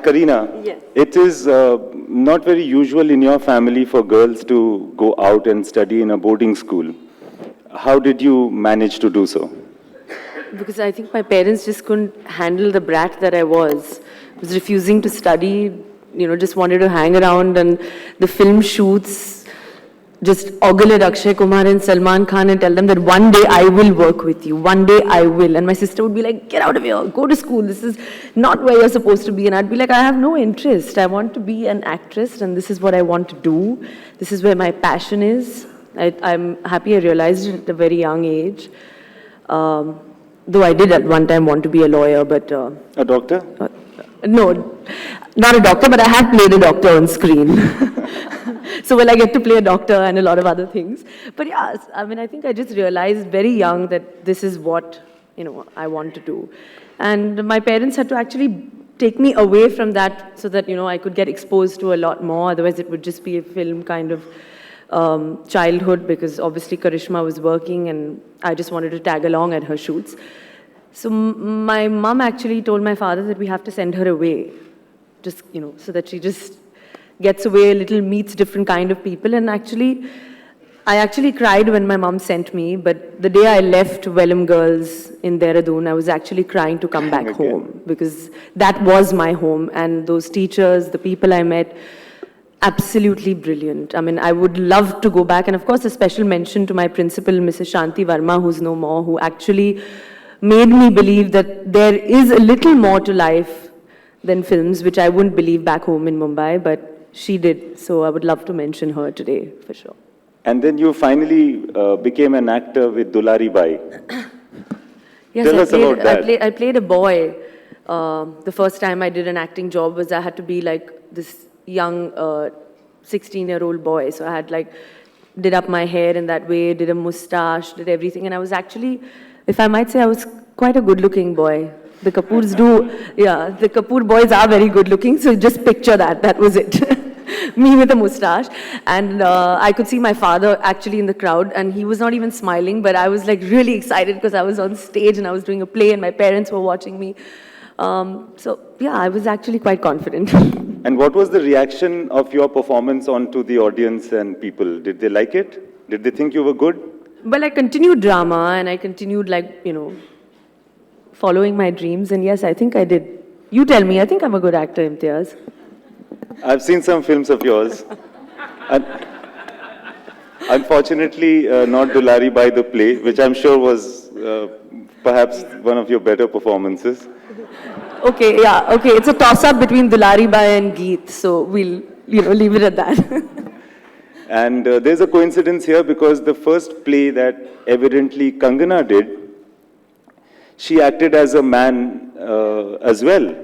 And Kareena, Yes. it is not very usual in your family for girls to go out and study in a boarding school. How did you manage to do so? Because I think my parents just couldn't handle the brat that I was. I was refusing to study, just wanted to hang around, and the film shoots just ogle at Akshay Kumar and Salman Khan and tell them that one day I will work with you, one day I will. And my sister would be like, get out of here, go to school, this is not where you're supposed to be. And I'd be like, I have no interest, I want to be an actress and this is what I want to do. This is where my passion is. I'm happy I realized it at a very young age. Though I did at one time want to be a lawyer, but... A doctor? No, not a doctor, but I have played a doctor on screen. So, I get to play a doctor and a lot of other things. But yeah, I think I just realized very young that this is what, I want to do. And my parents had to actually take me away from that so that, I could get exposed to a lot more. Otherwise, it would just be a film kind of childhood, because obviously Karishma was working and I just wanted to tag along at her shoots. So my mom actually told my father that we have to send her away, just, so that she just gets away a little, meets different kind of people. And I actually cried when my mom sent me, but the day I left Vellum Girls in Dehradun, I was actually crying to come back home, because that was my home. And those teachers, the people I met, absolutely brilliant. I would love to go back. And of course, a special mention to my principal, Mrs. Shanti Verma, who's no more, who actually made me believe that there is a little more to life than films, which I wouldn't believe back home in Mumbai, but she did. So I would love to mention her today, for sure. And then you finally became an actor with Dulari Bai. Yes, Tell us about that. I played a boy. The first time I did an acting job was I had to be like this young 16-year-old boy. So I had did up my hair in that way, did a mustache, did everything. And I was actually, if I might say, I was quite a good-looking boy. The Kapoors the Kapoor boys are very good-looking, so just picture that. That was it. Me with a mustache. And I could see my father actually in the crowd, and he was not even smiling, but I was really excited because I was on stage and I was doing a play and my parents were watching me. So yeah, I was actually quite confident. And what was the reaction of your performance onto the audience and people? Did they like it? Did they think you were good? Well, I continued drama and I continued following my dreams, and yes, I think I did. You tell me, I think I'm a good actor, Imtiaz. I've seen some films of yours. Unfortunately, not Dulari Bai the play, which I'm sure was perhaps one of your better performances. Okay, it's a toss-up between Dulari Bai and Geet, so we'll, leave it at that. And there's a coincidence here, because the first play that evidently Kangana did, she acted as a man as well.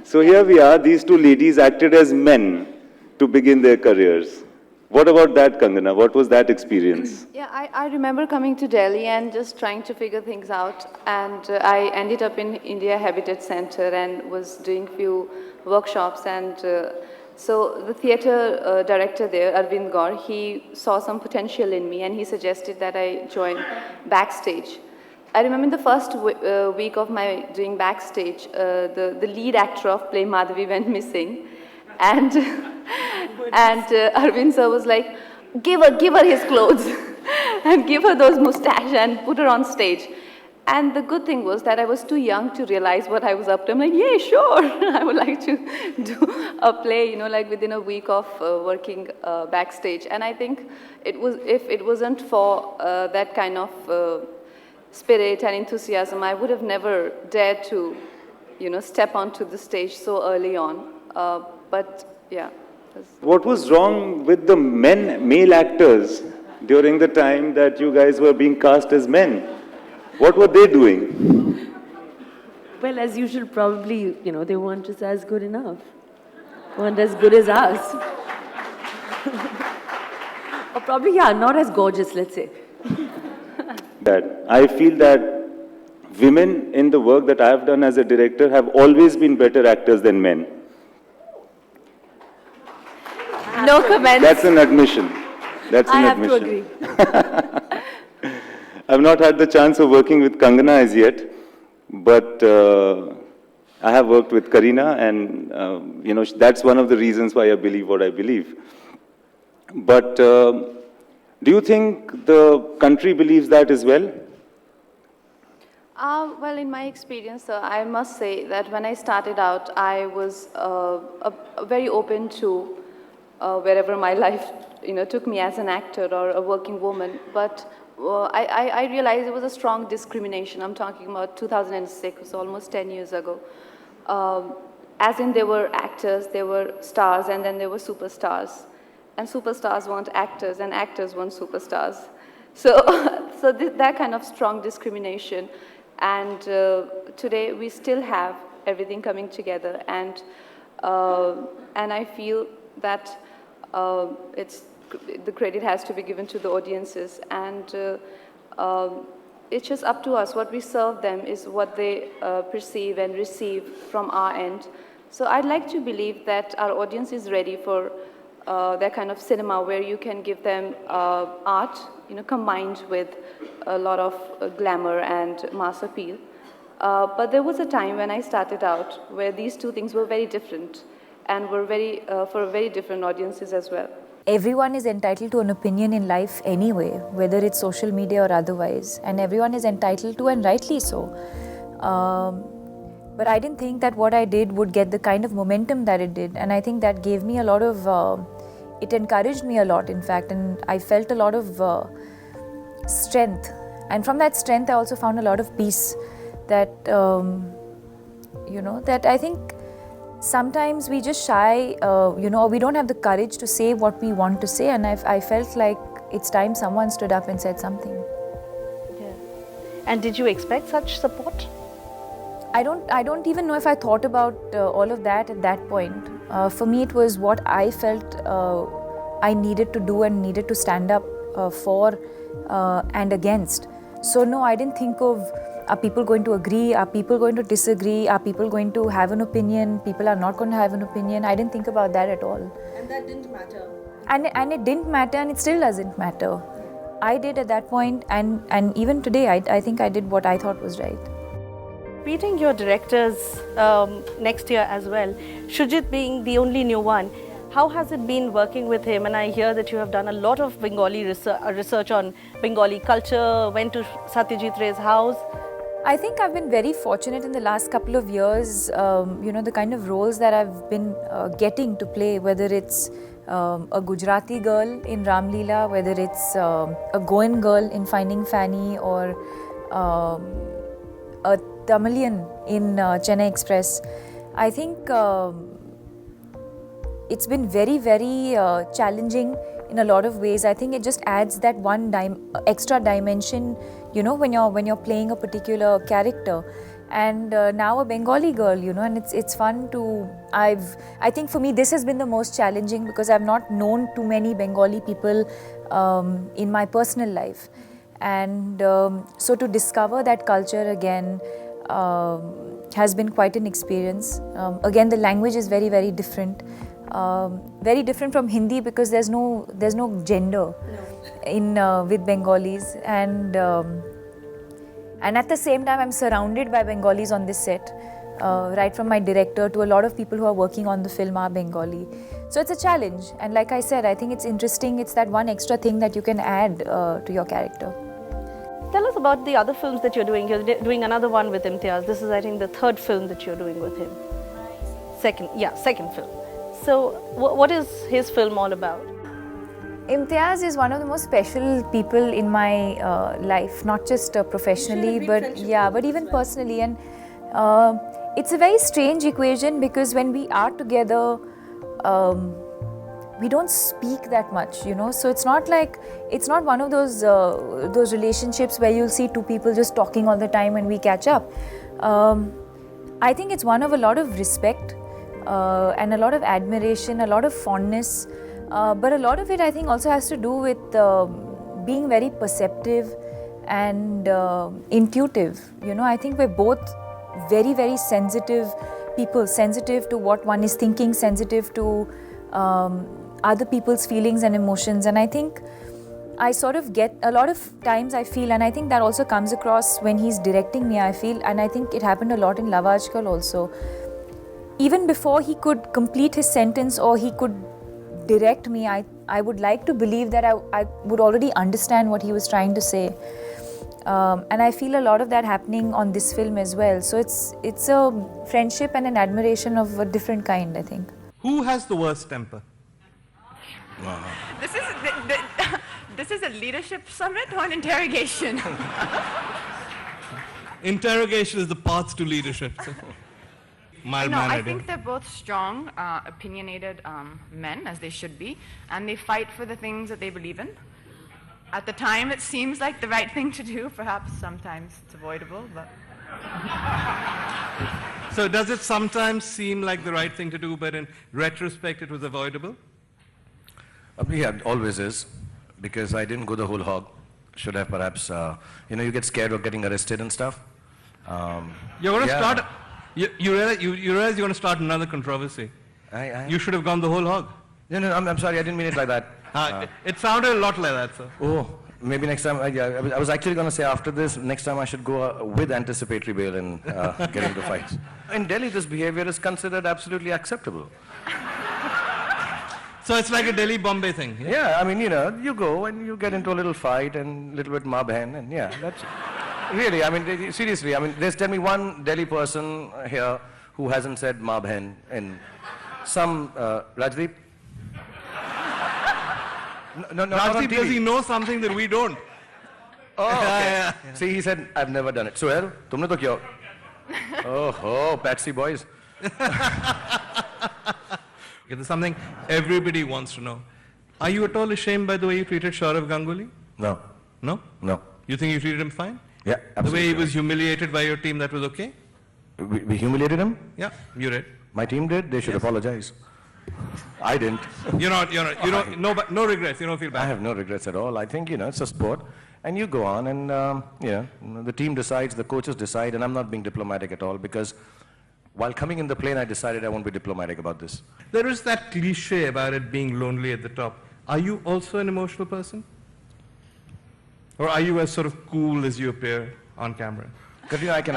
So here we are, these two ladies acted as men to begin their careers. What about that, Kangana? What was that experience? Yeah, I remember coming to Delhi and just trying to figure things out. And I ended up in India Habitat Center and was doing few workshops. And so the theatre director there, Arvind Gaur, he saw some potential in me and he suggested that I join backstage. I remember in the first week of my doing backstage, the lead actor of play Madhavi went missing. And Arvind sir was like, give her his clothes and give her those mustache and put her on stage. And the good thing was that I was too young to realize what I was up to. I'm like, yeah, sure, I would like to do a play, within a week of working backstage. And I think if it wasn't for that kind of spirit and enthusiasm, I would have never dared to, step onto the stage so early on. But yeah. What was wrong with the male actors during the time that you guys were being cast as men? What were they doing? Well, as usual, probably, they weren't just as good enough. Weren't as good as us. Or probably, not as gorgeous, let's say. That I feel that women in the work that I have done as a director have always been better actors than men. No comments. That's an admission. That's an I admission. have to agree. I've not had the chance of working with Kangana as yet, but I have worked with Kareena, and that's one of the reasons why I believe what I believe. But do you think the country believes that as well? Well, in my experience, I must say that when I started out, I was very open to wherever my life, took me as an actor or a working woman. But I realized it was a strong discrimination. I'm talking about 2006, almost 10 years ago. As in, there were actors, there were stars, and then there were superstars. And superstars weren't actors, and actors weren't superstars. So, that kind of strong discrimination. And today we still have everything coming together, and I feel that the credit has to be given to the audiences, and it's just up to us. What we serve them is what they perceive and receive from our end. So I'd like to believe that our audience is ready for that kind of cinema where you can give them art, combined with a lot of glamour and mass appeal. But there was a time when I started out where these two things were very different and were for very different audiences as well. Everyone is entitled to an opinion in life anyway, whether it's social media or otherwise, and everyone is entitled to, and rightly so. But I didn't think that what I did would get the kind of momentum that it did, and I think that gave me a lot of, it encouraged me a lot, in fact, and I felt a lot of strength. And from that strength, I also found a lot of peace that, that I think sometimes we just shy, or we don't have the courage to say what we want to say, and I felt like it's time someone stood up and said something. Yeah. And did you expect such support? I don't even know if I thought about all of that at that point. For me, it was what I felt I needed to do and needed to stand up for and against. So no, I didn't think of, are people going to agree? Are people going to disagree? Are people going to have an opinion? People are not going to have an opinion. I didn't think about that at all. And that didn't matter? And it didn't matter, and it still doesn't matter. I did at that point, and even today, I think I did what I thought was right. Meeting your directors next year as well, Shujit being the only new one, how has it been working with him? And I hear that you have done a lot of Bengali research on Bengali culture, went to Satyajit Ray's house. I think I've been very fortunate in the last couple of years, the kind of roles that I've been getting to play, whether it's a Gujarati girl in Ram Leela, whether it's a Goan girl in Finding Fanny, or a Tamilian in Chennai Express. I think it's been very, very challenging in a lot of ways. I think it just adds that one extra dimension, when you're playing a particular character. And now a Bengali girl, and it's fun to. I think for me this has been the most challenging, because I've not known too many Bengali people in my personal life, and so to discover that culture again has been quite an experience. Again, the language is very, very different. Very different from Hindi, because there's no gender in with Bengalis, and at the same time I'm surrounded by Bengalis on this set, right from my director to a lot of people who are working on the film are Bengali. So it's a challenge, and like I said, I think it's interesting. It's that one extra thing that you can add to your character. Tell us about the other films that you're doing. You're doing another one with Imtiaz. This is, I think, the third film that you're doing with him. Second film. So what is his film all about? Imtiaz is one of the most special people in my life, not just professionally, but even personally. And it's a very strange equation, because when we are together, we don't speak that much, So it's not one of those relationships where you'll see two people just talking all the time and we catch up. I think it's one of a lot of respect and a lot of admiration, a lot of fondness. But a lot of it, I think, also has to do with being very perceptive and intuitive. I think we're both very, very sensitive people, sensitive to what one is thinking, sensitive to other people's feelings and emotions. And I think I sort of get, a lot of times I feel, and I think that also comes across when he's directing me, I feel, and I think it happened a lot in Love Aajkal also. Even before he could complete his sentence or he could direct me, I would like to believe that I would already understand what he was trying to say. And I feel a lot of that happening on this film as well. So it's a friendship and an admiration of a different kind, I think. Who has the worst temper? This is a leadership summit or an interrogation? Interrogation is the path to leadership. Mild No, I mannered. think they're both strong, opinionated men, as they should be, and they fight for the things that they believe in. At the time, it seems like the right thing to do. Perhaps sometimes it's avoidable, but... So does it sometimes seem like the right thing to do, but in retrospect it was avoidable? Yeah, it always is, because I didn't go the whole hog. Should have perhaps, you get scared of getting arrested and stuff. You're going to start, you realize you're going to start another controversy. You should have gone the whole hog. No, I'm sorry, I didn't mean it like that. It sounded a lot like that, sir. Oh, maybe next time, I was actually going to say after this, next time I should go with anticipatory bail and get into fights. In Delhi, this behavior is considered absolutely acceptable. So it's like a Delhi-Bombay thing. Yeah, I mean, you go and you get into a little fight and a little bit mob hen, and yeah, that's really, I mean, seriously, I mean, there's tell me one Delhi person here who hasn't said mob hen in some, Rajdeep? No, not on Rajdeep, does TV. he know something that we don't? Oh, okay. See, he said, I've never done it. Suhail, tumne to kya? Oh, Patsy boys. There's something everybody wants to know. Are you at all ashamed by the way you treated Saurav Ganguly? No. No? No. You think you treated him fine? Yeah, The absolutely. way he was humiliated by your team, that was okay? We humiliated him? Yeah, you did. My team did. They should apologize. I didn't. You don't, no regrets, you don't feel I bad. have no regrets at all. I think, it's a sport. And you go on and, the team decides, the coaches decide, and I'm not being diplomatic at all because while coming in the plane, I decided I won't be diplomatic about this. There is that cliche about it being lonely at the top. Are you also an emotional person? Or are you as sort of cool as you appear on camera? Katrina, I can.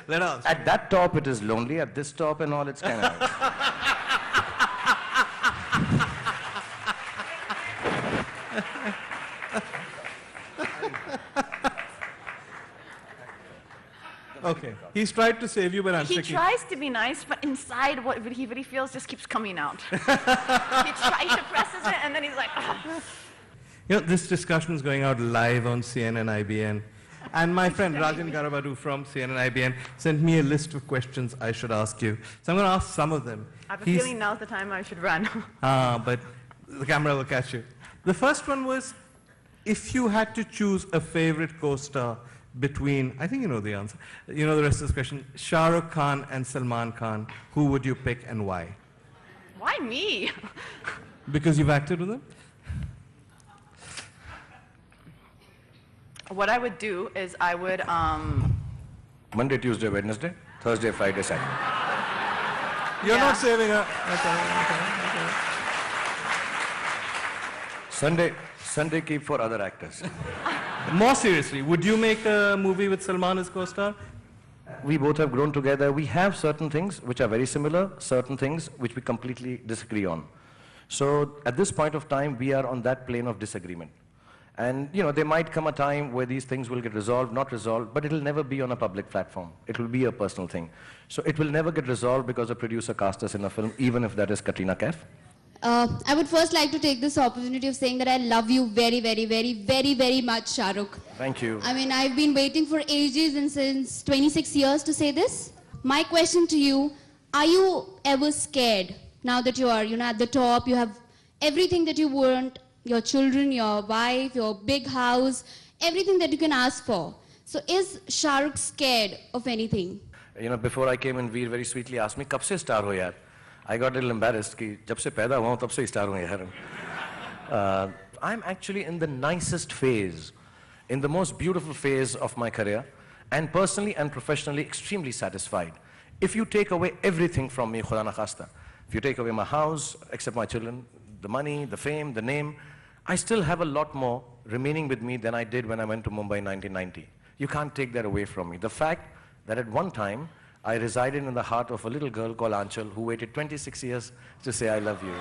Let us. At that top, it is lonely. At this top and all, it's kind of... Okay. He's tried to save you, but I'm He sticking. tries to be nice, but inside what he feels just keeps coming out. He suppresses it, and then he's like, "Ugh." This discussion is going out live on CNN IBN. And my friend Rajan Garabadu from CNN IBN sent me a list of questions I should ask you. So I'm going to ask some of them. I have a feeling now's the time I should run. But the camera will catch you. The first one was, if you had to choose a favorite co-star between, I think you know the answer, you know the rest of this question, Shah Rukh Khan and Salman Khan, who would you pick and why? Why me? Because you've acted with them? What I would do is I would, Monday, Tuesday, Wednesday, Thursday, Friday, Saturday. You're Yeah. not saving her. Sunday keep for other actors. More seriously, would you make a movie with Salman as co-star? We both have grown together. We have certain things which are very similar, certain things which we completely disagree on. So at this point of time, we are on that plane of disagreement. And, there might come a time where these things will get resolved, not resolved, but it'll never be on a public platform. It will be a personal thing. So it will never get resolved because a producer cast us in a film, even if that is Katrina Kaif. I would first like to take this opportunity of saying that I love you very, very, very, very, very much, Shah Rukh. Thank you. I mean, I've been waiting for ages and since 26 years to say this. My question to you, are you ever scared now that you are, at the top, you have everything that you want, your children, your wife, your big house, everything that you can ask for. So is Shah Rukh scared of anything? Before I came in, Veer very sweetly asked me, "Kab se star ho yaar?" I got a little embarrassed कि जब से पैदा हुआ हूँ तब से star हूँ यार. I'm actually in the nicest phase, in the most beautiful phase of my career, and personally and professionally extremely satisfied. If you take away everything from me, Khuda na khasta, if you take away my house, except my children, the money, the fame, the name, I still have a lot more remaining with me than I did when I went to Mumbai in 1990. You can't take that away from me. The fact that at one time, I resided in the heart of a little girl called Anchal who waited 26 years to say, I love you.